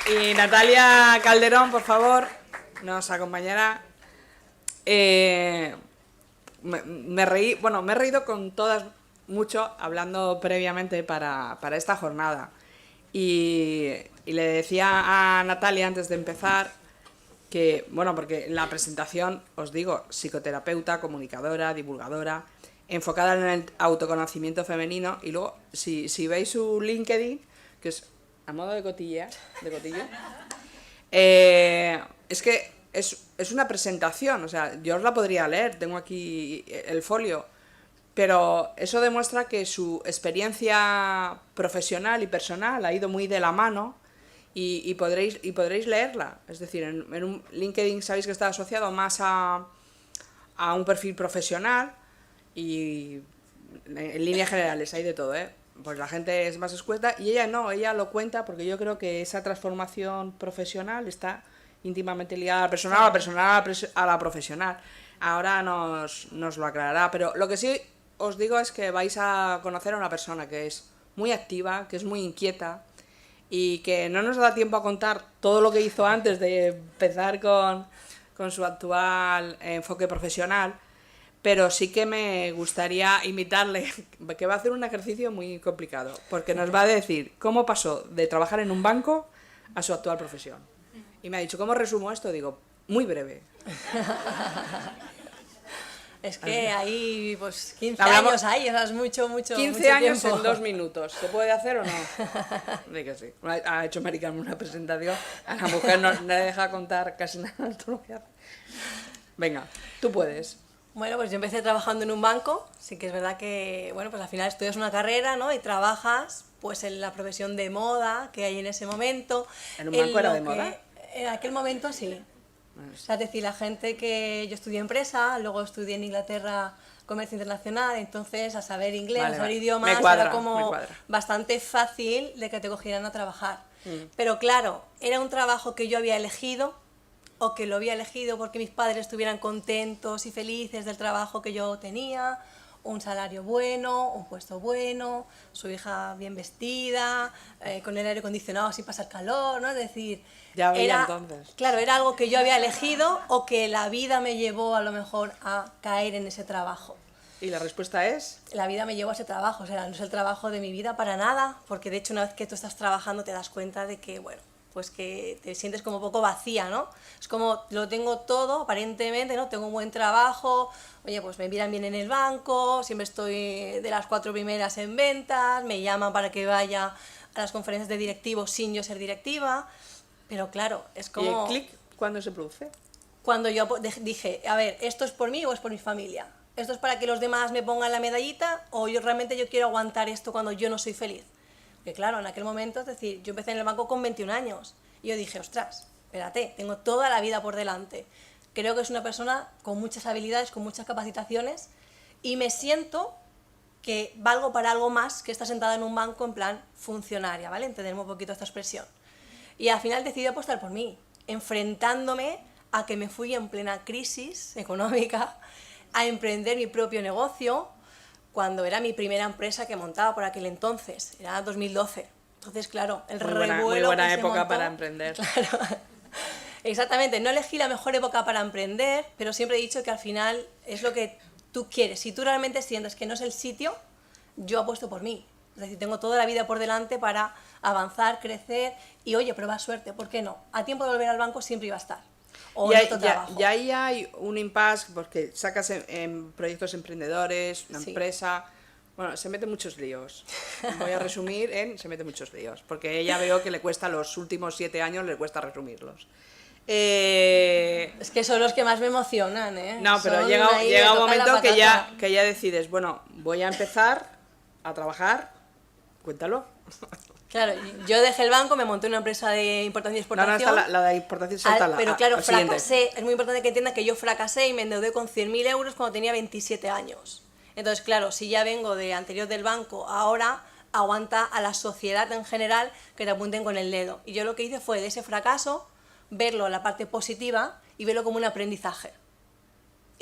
Y Natalia Calderón, por favor, nos acompañará. Me he reído con todas mucho hablando previamente para esta jornada. Y le decía a Natalia antes de empezar que, bueno, porque en la presentación os digo, psicoterapeuta, comunicadora, divulgadora, enfocada en el autoconocimiento femenino, y luego, si veis su LinkedIn, que es a modo de cotillo, es que es una presentación, o sea, yo os la podría leer, tengo aquí el folio, pero eso demuestra que su experiencia profesional y personal ha ido muy de la mano y podréis leerla. Es decir, en un LinkedIn sabéis que está asociado más a un perfil profesional y en líneas generales hay de todo, ¿eh? Pues la gente es más escueta y ella no, ella lo cuenta porque yo creo que esa transformación profesional está íntimamente ligada a la personal, a la personal a la profesional. Ahora nos lo aclarará, pero lo que sí os digo es que vais a conocer a una persona que es muy activa, que es muy inquieta y que no nos da tiempo a contar todo lo que hizo antes de empezar con su actual enfoque profesional, pero sí que me gustaría invitarle, que va a hacer un ejercicio muy complicado, porque nos va a decir cómo pasó de trabajar en un banco a su actual profesión. Y me ha dicho, ¿cómo resumo esto? Digo, muy breve. Es que hay pues 15 años ahí, o sea, es mucho 15 años tiempo. en 2 minutos. ¿Se puede hacer o no? Di que sí. Ha hecho Mari Carmen una presentación. A la mujer no le deja contar casi nada de todo lo que hace. Venga, tú puedes. Bueno, pues yo empecé trabajando en un banco. Sí que es verdad que, bueno, pues al final estudias una carrera, ¿no? Y trabajas pues en la profesión de moda que hay en ese momento. ¿En un banco era de moda? En aquel momento sí. O sea, es decir, la gente que yo estudié empresa, luego estudié en Inglaterra comercio internacional, entonces a saber inglés, a saber idiomas, era como bastante fácil de que te cogieran a trabajar. Pero claro, era un trabajo que yo había elegido, o que lo había elegido porque mis padres estuvieran contentos y felices del trabajo que yo tenía, un salario bueno, un puesto bueno, su hija bien vestida, con el aire acondicionado sin pasar calor, ¿no? Es decir, ya veía entonces. Claro, era algo que yo había elegido o que la vida me llevó a lo mejor a caer en ese trabajo. ¿Y la respuesta es? La vida me llevó a ese trabajo, o sea, no es el trabajo de mi vida para nada, porque de hecho una vez que tú estás trabajando te das cuenta de que, bueno, pues que te sientes como un poco vacía, ¿no? Es como, lo tengo todo, aparentemente, ¿no? Tengo un buen trabajo, oye, pues me miran bien en el banco, siempre estoy de las 4 primeras en ventas, me llaman para que vaya a las conferencias de directivos sin yo ser directiva, pero claro, es como... ¿Y el clic cuándo se produce? Cuando yo dije, a ver, ¿esto es por mí o es por mi familia? ¿Esto es para que los demás me pongan la medallita o yo quiero aguantar esto cuando yo no soy feliz? Porque claro, en aquel momento, es decir, yo empecé en el banco con 21 años y yo dije, ostras, espérate, tengo toda la vida por delante. Creo que es una persona con muchas habilidades, con muchas capacitaciones y me siento que valgo para algo más que estar sentada en un banco en plan funcionaria, ¿vale? Entenderme un poquito esta expresión. Y al final decidí apostar por mí, enfrentándome a que me fui en plena crisis económica a emprender mi propio negocio, cuando era mi primera empresa que montaba por aquel entonces, era 2012. Entonces, claro, el revuelo muy buena que época se montó, para emprender. Claro, exactamente, no elegí la mejor época para emprender, pero siempre he dicho que al final es lo que tú quieres. Si tú realmente sientes que no es el sitio, yo apuesto por mí. Es decir, tengo toda la vida por delante para avanzar, crecer y, oye, prueba suerte, ¿por qué no? A tiempo de volver al banco siempre iba a estar. O en otro trabajo. Ya ahí hay un impasse porque sacas en proyectos emprendedores, una empresa... Bueno, se mete muchos líos. Voy a resumir en se mete muchos líos, porque ella veo que le cuesta los últimos 7 años, le cuesta resumirlos. Es que son los que más me emocionan, ¿eh? No, pero llega un momento que ya decides, bueno, voy a empezar a trabajar, cuéntalo. Claro, yo dejé el banco, me monté una empresa de importación y exportación. No, la de importación saltala. Pero claro, fracasé. Es muy importante que entiendan que yo fracasé y me endeudé con 100.000 euros cuando tenía 27 años. Entonces, claro, si ya vengo de anterior del banco, ahora aguanta a la sociedad en general que te apunten con el dedo. Y yo lo que hice fue de ese fracaso, verlo en la parte positiva y verlo como un aprendizaje.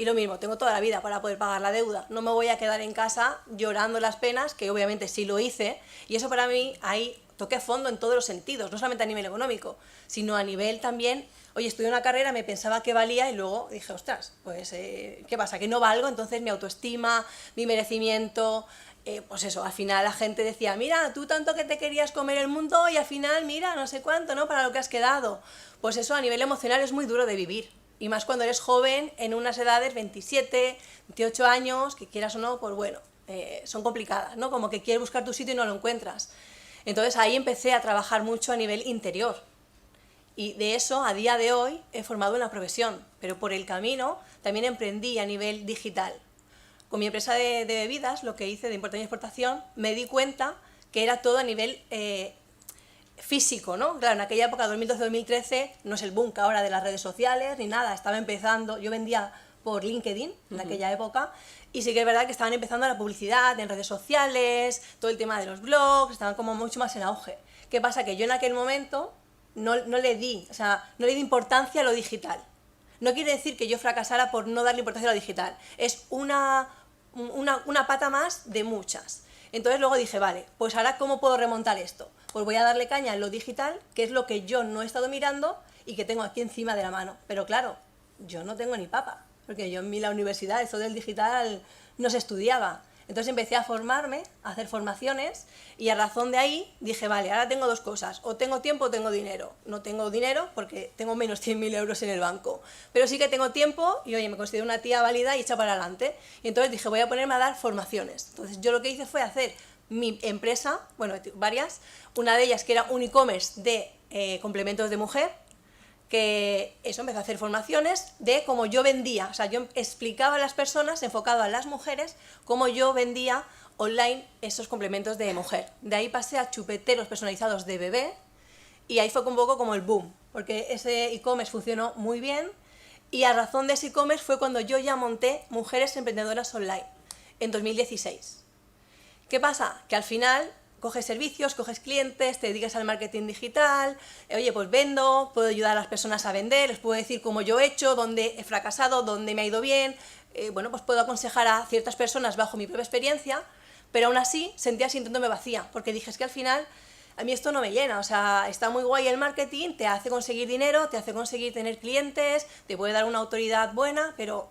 Y lo mismo, tengo toda la vida para poder pagar la deuda. No me voy a quedar en casa llorando las penas, que obviamente sí lo hice. Y eso para mí, ahí toqué fondo en todos los sentidos, no solamente a nivel económico, sino a nivel también, oye, estudié una carrera, me pensaba que valía y luego dije, ostras, pues, ¿qué pasa? ¿Que no valgo? Entonces mi autoestima, mi merecimiento, pues eso, al final la gente decía, mira, tú tanto que te querías comer el mundo y al final, mira, no sé cuánto, ¿no? Para lo que has quedado. Pues eso a nivel emocional es muy duro de vivir. Y más cuando eres joven, en unas edades, 27, 28 años, que quieras o no, pues bueno, son complicadas, ¿no? Como que quieres buscar tu sitio y no lo encuentras. Entonces ahí empecé a trabajar mucho a nivel interior. Y de eso, a día de hoy, he formado una profesión. Pero por el camino también emprendí a nivel digital. Con mi empresa de bebidas, lo que hice de importación y exportación, me di cuenta que era todo a nivel físico, ¿no? Claro, en aquella época, 2012-2013, no es el boom que ahora de las redes sociales ni nada, estaba empezando, yo vendía por LinkedIn en aquella época, y sí que es verdad que estaban empezando la publicidad en redes sociales, todo el tema de los blogs, estaban como mucho más en auge. ¿Qué pasa? Que yo en aquel momento no le di importancia a lo digital. No quiere decir que yo fracasara por no darle importancia a lo digital, es una pata más de muchas. Entonces luego dije, vale, pues ahora ¿cómo puedo remontar esto? Pues voy a darle caña en lo digital, que es lo que yo no he estado mirando y que tengo aquí encima de la mano. Pero claro, yo no tengo ni papa, porque yo en la universidad esto del digital no se estudiaba. Entonces empecé a formarme, a hacer formaciones, y a razón de ahí dije, vale, ahora tengo dos cosas, o tengo tiempo o tengo dinero. No tengo dinero porque tengo menos 100.000 euros en el banco, pero sí que tengo tiempo y oye, me considero una tía válida y hecha para adelante. Y entonces dije, voy a ponerme a dar formaciones. Entonces yo lo que hice fue hacer mi empresa, bueno, varias, una de ellas que era un e-commerce de complementos de mujer, que eso, empecé a hacer formaciones de cómo yo vendía, o sea, yo explicaba a las personas, enfocado a las mujeres, cómo yo vendía online esos complementos de mujer. De ahí pasé a chupeteros personalizados de bebé, y ahí fue un poco como el boom, porque ese e-commerce funcionó muy bien, y a razón de ese e-commerce fue cuando yo ya monté Mujeres Emprendedoras Online, en 2016. ¿Qué pasa? Que al final coges servicios, coges clientes, te dedicas al marketing digital, oye, pues vendo, puedo ayudar a las personas a vender, les puedo decir cómo yo he hecho, dónde he fracasado, dónde me ha ido bien, bueno, pues puedo aconsejar a ciertas personas bajo mi propia experiencia, pero aún así sentía sintiéndome vacía, porque dije, es que al final a mí esto no me llena, o sea, está muy guay el marketing, te hace conseguir dinero, te hace conseguir tener clientes, te puede dar una autoridad buena, pero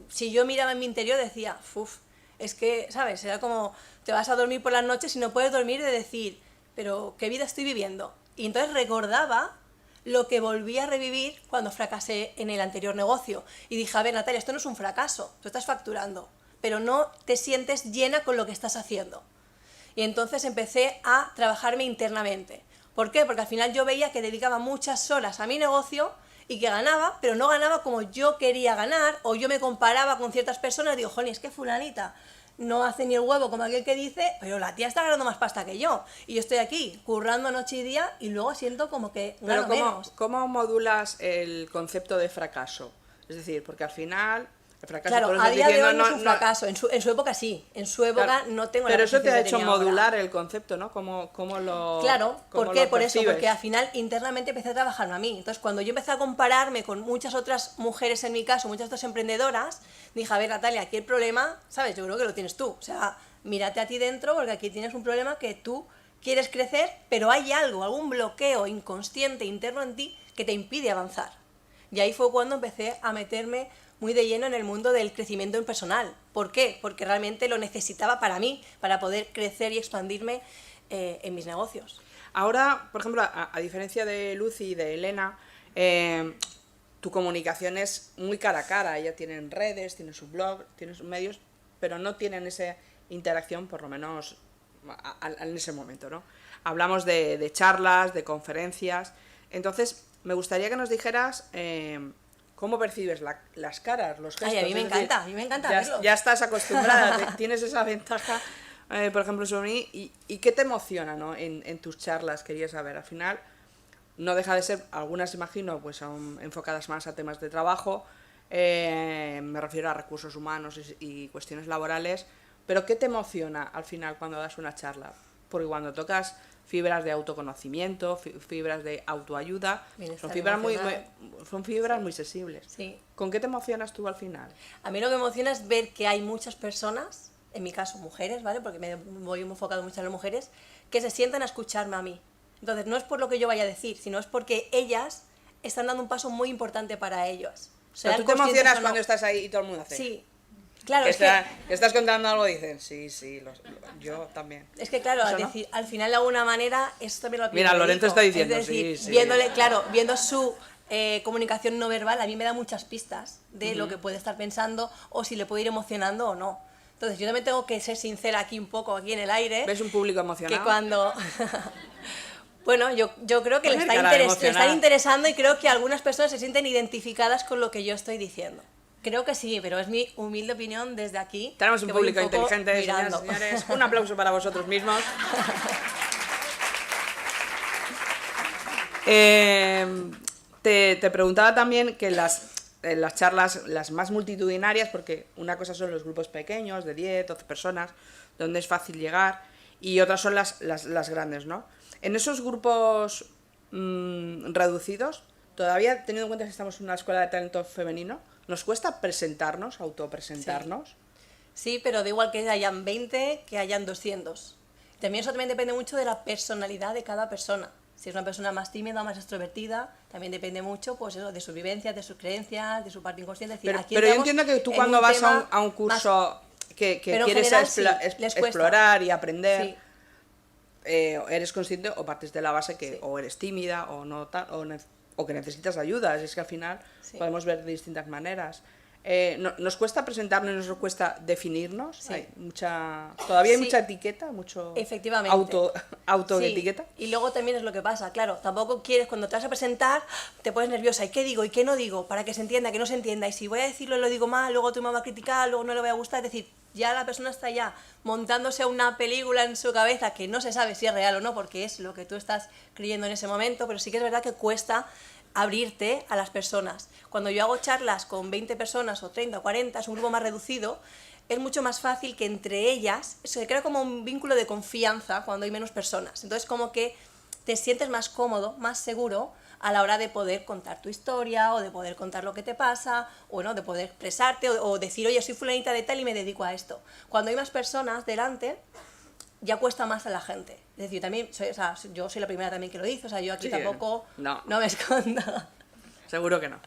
si yo miraba en mi interior decía, uff, es que, ¿sabes? Era como, te vas a dormir por las noches y no puedes dormir de decir, pero ¿qué vida estoy viviendo? Y entonces recordaba lo que volví a revivir cuando fracasé en el anterior negocio. Y dije, a ver, Natalia, esto no es un fracaso, tú estás facturando, pero no te sientes llena con lo que estás haciendo. Y entonces empecé a trabajarme internamente. ¿Por qué? Porque al final yo veía que dedicaba muchas horas a mi negocio y que ganaba, pero no ganaba como yo quería ganar, o yo me comparaba con ciertas personas y digo, joni, es que fulanita no hace ni el huevo como aquel que dice, pero la tía está ganando más pasta que yo, y yo estoy aquí currando noche y día y luego siento como que gano menos. ¿Cómo modulas el concepto de fracaso? Es decir, porque al final el fracaso, claro, a día de hoy no es un fracaso, en su época sí, en su época claro, no tengo la pero eso te ha hecho modular ahora el concepto, ¿no? ¿Cómo lo Claro, cómo ¿por qué? lo Por eso, percibes? porque al final internamente empecé a trabajarme a mí. Entonces, cuando yo empecé a compararme con muchas otras mujeres en mi caso, muchas otras emprendedoras, dije, a ver, Natalia, aquí el problema, ¿sabes? Yo creo que lo tienes tú. O sea, mírate a ti dentro porque aquí tienes un problema que tú quieres crecer, pero hay algo, algún bloqueo inconsciente interno en ti que te impide avanzar. Y ahí fue cuando empecé a meterme muy de lleno en el mundo del crecimiento personal. ¿Por qué? Porque realmente lo necesitaba para mí, para poder crecer y expandirme en mis negocios. Ahora, por ejemplo, a diferencia de Lucy y de Elena, tu comunicación es muy cara a cara. Ella tienen redes, tiene su blog, tiene sus medios, pero no tienen esa interacción, por lo menos en ese momento, ¿no? Hablamos de charlas, de conferencias. Entonces, me gustaría que nos dijeras cómo percibes las caras, los gestos. Ay, a mí me encanta, verlos. Ya estás acostumbrada, tienes esa ventaja, por ejemplo, sobre mí. ¿Y qué te emociona, ¿no? en tus charlas? Quería saber. Al final, no deja de ser, algunas imagino, pues son enfocadas más a temas de trabajo, me refiero a recursos humanos y cuestiones laborales, pero ¿qué te emociona al final cuando das una charla? Porque cuando tocas fibras de autoconocimiento, fibras de autoayuda. Bienestar Son fibras muy sensibles. Sí. ¿Con qué te emocionas tú al final? A mí lo que me emociona es ver que hay muchas personas, en mi caso mujeres, ¿vale? Porque me voy enfocado mucho en las mujeres, que se sientan a escucharme a mí. Entonces, no es por lo que yo vaya a decir, sino es porque ellas están dando un paso muy importante para ellos. Pero tú te emocionas cuando estás ahí y todo el mundo hace. Sí, claro, que estás contando algo y dicen, sí, yo también. Es que claro, al final de alguna manera, esto también lo pienso. Mira, Lorenzo está diciendo, es decir, sí. viendo su comunicación no verbal, a mí me da muchas pistas de lo que puede estar pensando o si le puede ir emocionando o no. Entonces, yo también tengo que ser sincera aquí un poco, aquí en el aire. ¿Ves un público emocionado? Que cuando... Bueno, yo creo que le está están interesando y creo que algunas personas se sienten identificadas con lo que yo estoy diciendo. Creo que sí, pero es mi humilde opinión desde aquí. Tenemos un público inteligente, señoras y señores. Un aplauso para vosotros mismos. Te preguntaba también que las charlas, las más multitudinarias, porque una cosa son los grupos pequeños, de 10, 12 personas, donde es fácil llegar, y otras son las grandes, ¿no? En esos grupos reducidos, todavía teniendo en cuenta que estamos en una escuela de talento femenino, ¿nos cuesta presentarnos, autopresentarnos? Sí, pero da igual que hayan 20 que hayan 200. Eso también depende mucho de la personalidad de cada persona. Si es una persona más tímida o más extrovertida, también depende mucho pues, eso, de sus vivencias, de sus creencias, de su parte inconsciente. Es decir, pero yo entiendo que tú cuando vas a un curso que quieres explorar y aprender... Sí. Eres consciente o partes de la base que o eres tímida o no o que necesitas ayuda, es que al final podemos ver de distintas maneras. Nos cuesta presentarnos, nos cuesta definirnos, hay todavía hay mucha etiqueta, mucho efectivamente autoetiqueta. Y luego también es lo que pasa, claro, tampoco quieres, cuando te vas a presentar te pones nerviosa, ¿y qué digo y qué no digo? Para que se entienda, que no se entienda, y si voy a decirlo y lo digo mal, luego tú me vas a criticar, luego no le voy a gustar, es decir, ya la persona está ya montándose una película en su cabeza que no se sabe si es real o no, porque es lo que tú estás creyendo en ese momento, pero sí que es verdad que cuesta abrirte a las personas. Cuando yo hago charlas con 20 personas o 30 o 40, es un grupo más reducido, es mucho más fácil que entre ellas se crea como un vínculo de confianza cuando hay menos personas. Entonces como que te sientes más cómodo, más seguro a la hora de poder contar tu historia o de poder contar lo que te pasa, o bueno, de poder expresarte o decir, oye, soy fulanita de tal y me dedico a esto. Cuando hay más personas delante, ya cuesta más a la gente. Es decir, yo soy la primera también que lo hizo, yo aquí tampoco no me escondo. Seguro que no.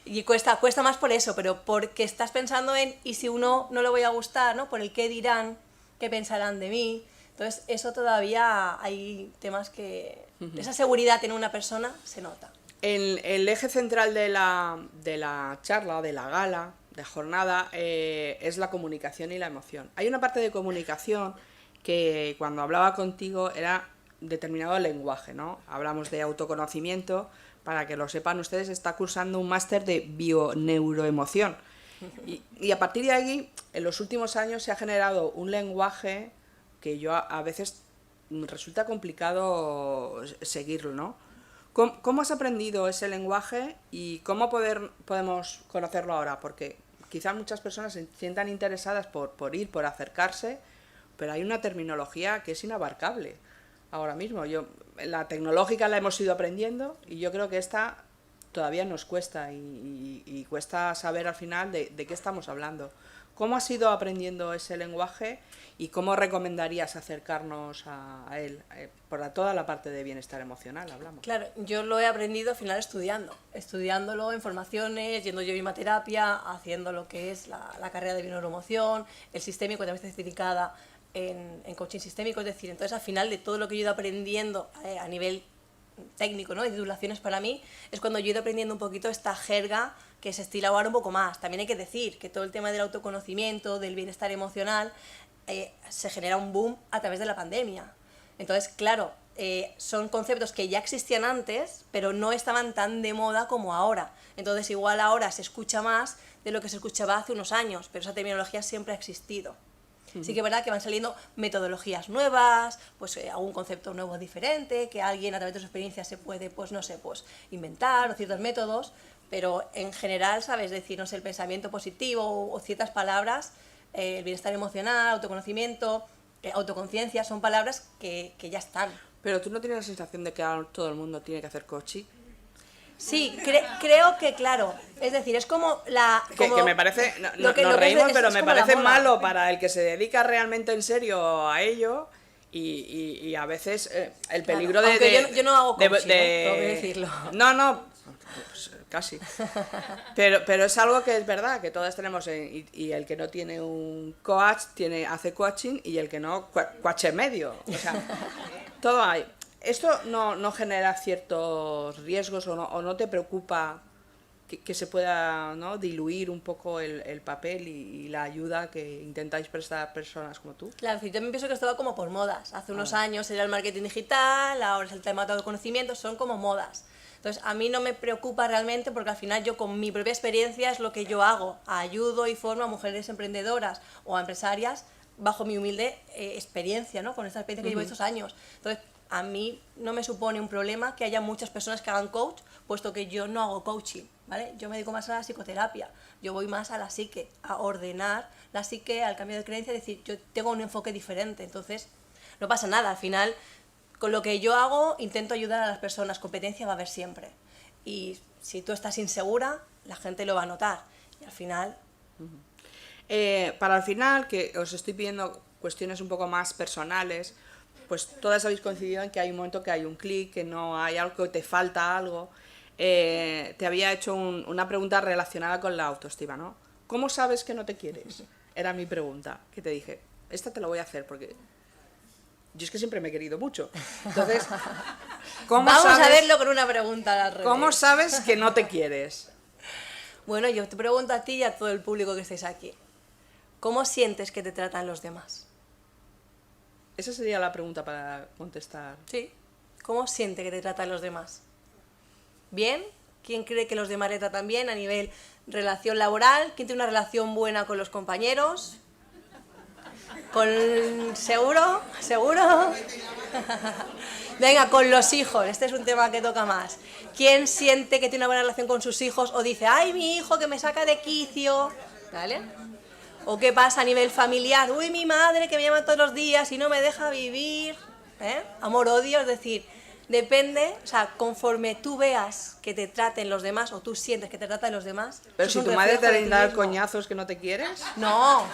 Y cuesta más por eso, pero porque estás pensando en, ¿y si uno no le voy a gustar, ¿no? Por el qué dirán, qué pensarán de mí? Entonces, eso todavía hay temas que... Esa seguridad en una persona se nota. El eje central de la charla, de la gala, de jornada, es la comunicación y la emoción. Hay una parte de comunicación que cuando hablaba contigo era determinado lenguaje, ¿no? Hablamos de autoconocimiento, para que lo sepan ustedes, está cursando un máster de bioneuroemoción. Y a partir de ahí, en los últimos años se ha generado un lenguaje que yo a veces resulta complicado seguirlo, ¿no? ¿Cómo has aprendido ese lenguaje y cómo podemos conocerlo ahora? Porque quizás muchas personas se sientan interesadas por ir, por acercarse, pero hay una terminología que es inabarcable ahora mismo. La tecnológica la hemos ido aprendiendo y yo creo que esta todavía nos cuesta y cuesta saber al final de qué estamos hablando. ¿Cómo has ido aprendiendo ese lenguaje y cómo recomendarías acercarnos a él? Por toda la parte de bienestar emocional hablamos. Claro, yo lo he aprendido al final estudiándolo en formaciones, yendo yo a imaterapia, haciendo lo que es la carrera de bioneuroemoción, el sistémico, también está certificada en coaching sistémico, es decir, entonces al final de todo lo que yo he ido aprendiendo a nivel técnico, ¿no? De titulaciones para mí, es cuando yo he ido aprendiendo un poquito esta jerga que se estila ahora un poco más. También hay que decir que todo el tema del autoconocimiento, del bienestar emocional, se genera un boom a través de la pandemia. Entonces, claro, son conceptos que ya existían antes, pero no estaban tan de moda como ahora. Entonces, igual ahora se escucha más de lo que se escuchaba hace unos años, pero esa terminología siempre ha existido. Sí que es verdad que van saliendo metodologías nuevas, pues algún concepto nuevo diferente, que alguien a través de su experiencia se puede, pues no sé, pues inventar o ciertos métodos, pero en general, ¿sabes? Decir, no sé, el pensamiento positivo o ciertas palabras, el bienestar emocional, autoconocimiento, autoconciencia, son palabras que ya están. Pero tú no tienes la sensación de que ahora todo el mundo tiene que hacer coaching. Sí, creo que claro. Es decir, es como la... Que me parece, nos reímos, pero me parece malo para el que se dedica realmente en serio a ello y a veces el peligro claro, yo no hago coaching, tengo que decirlo. No, pues, casi. Pero es algo que es verdad, que todas tenemos, y el que no tiene un coach hace coaching y el que no, coach en medio. O sea, todo hay. ¿Esto no genera ciertos riesgos o no te preocupa que se pueda, ¿no?, diluir un poco el papel y la ayuda que intentáis prestar a personas como tú? Claro, yo me pienso que esto va como por modas. Hace unos años era el marketing digital, ahora es el tema de autoconocimiento, son como modas. Entonces, a mí no me preocupa realmente porque al final yo con mi propia experiencia es lo que yo hago. Ayudo y formo a mujeres emprendedoras o a empresarias bajo mi humilde experiencia, ¿no?, con esta experiencia que llevo estos años. Entonces, a mí no me supone un problema que haya muchas personas que hagan coach, puesto que yo no hago coaching, ¿vale? Yo me dedico más a la psicoterapia, yo voy más a la psique, a ordenar la psique, al cambio de creencia, es decir, yo tengo un enfoque diferente, entonces no pasa nada, al final, con lo que yo hago, intento ayudar a las personas, competencia va a haber siempre, y si tú estás insegura, la gente lo va a notar, y al final... Para el final, que os estoy pidiendo cuestiones un poco más personales, pues todas habéis coincidido en que hay un momento que hay un clic, que no hay algo, que te falta algo. Te había hecho una pregunta relacionada con la autoestima, ¿no? ¿Cómo sabes que no te quieres? Era mi pregunta, que te dije, esta te la voy a hacer porque yo es que siempre me he querido mucho. Entonces, Vamos a verlo con una pregunta al revés. ¿Cómo sabes que no te quieres? Bueno, yo te pregunto a ti y a todo el público que estáis aquí. ¿Cómo sientes que te tratan los demás? Esa sería la pregunta para contestar. Sí. ¿Cómo siente que te tratan los demás? ¿Bien? ¿Quién cree que los demás le tratan bien a nivel relación laboral? ¿Quién tiene una relación buena con los compañeros? ¿Seguro? ¿Seguro? Venga, con los hijos. Este es un tema que toca más. ¿Quién siente que tiene una buena relación con sus hijos o dice, ay, mi hijo que me saca de quicio? ¿Vale? ¿O qué pasa a nivel familiar? Uy, mi madre que me llama todos los días y no me deja vivir. Amor-odio, es decir, depende, o sea, conforme tú veas que te traten los demás o tú sientes que te tratan los demás. Pero si tu madre te da coñazos que no te quieres. No,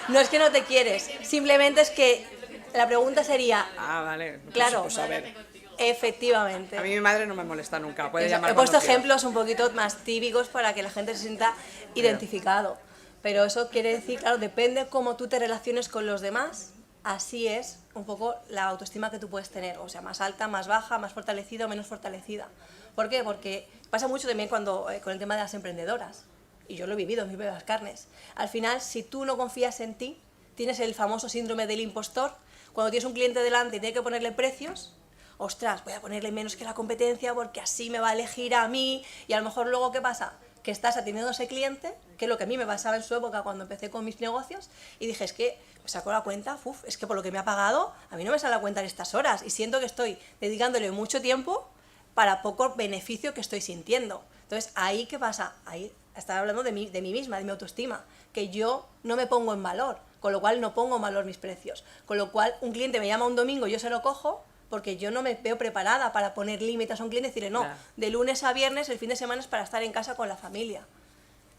no es que no te quieres, simplemente es que la pregunta sería... Ah, vale. Claro, pues a ver. Efectivamente. A mí mi madre no me molesta nunca, puede llamar He puesto cuando quiera. ejemplos un poquito más típicos para que la gente se sienta identificado. Pero eso quiere decir, claro, depende cómo tú te relaciones con los demás, así es un poco la autoestima que tú puedes tener, o sea, más alta, más baja, más fortalecida o menos fortalecida. ¿Por qué? Porque pasa mucho también cuando con el tema de las emprendedoras, y yo lo he vivido en mis propias carnes. Al final, si tú no confías en ti, tienes el famoso síndrome del impostor, cuando tienes un cliente delante y tienes que ponerle precios, ostras, voy a ponerle menos que la competencia porque así me va a elegir a mí, y a lo mejor luego, ¿qué pasa? Que estás atendiendo a ese cliente, que es lo que a mí me pasaba en su época cuando empecé con mis negocios, y dije, es que me saco la cuenta, es que por lo que me ha pagado, a mí no me sale la cuenta en estas horas, y siento que estoy dedicándole mucho tiempo para poco beneficio que estoy sintiendo. Entonces, ¿ahí qué pasa? Ahí estaba hablando de mí misma, de mi autoestima, que yo no me pongo en valor, con lo cual no pongo en valor mis precios, con lo cual un cliente me llama un domingo, yo se lo cojo, porque yo no me veo preparada para poner límites a un cliente y decirle, no, claro, de lunes a viernes, el fin de semana es para estar en casa con la familia.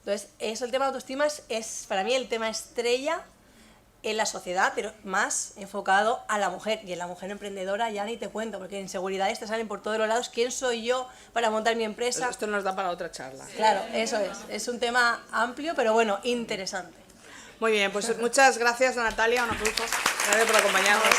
Entonces, eso, el tema de autoestima es para mí el tema estrella en la sociedad, pero más enfocado a la mujer. Y en la mujer emprendedora ya ni te cuento, porque inseguridades te salen por todos los lados. ¿Quién soy yo para montar mi empresa? Esto nos da para otra charla. Claro, eso es un tema amplio, pero bueno, interesante. Muy bien, pues muchas gracias, Natalia, un aplauso. Gracias por acompañarnos.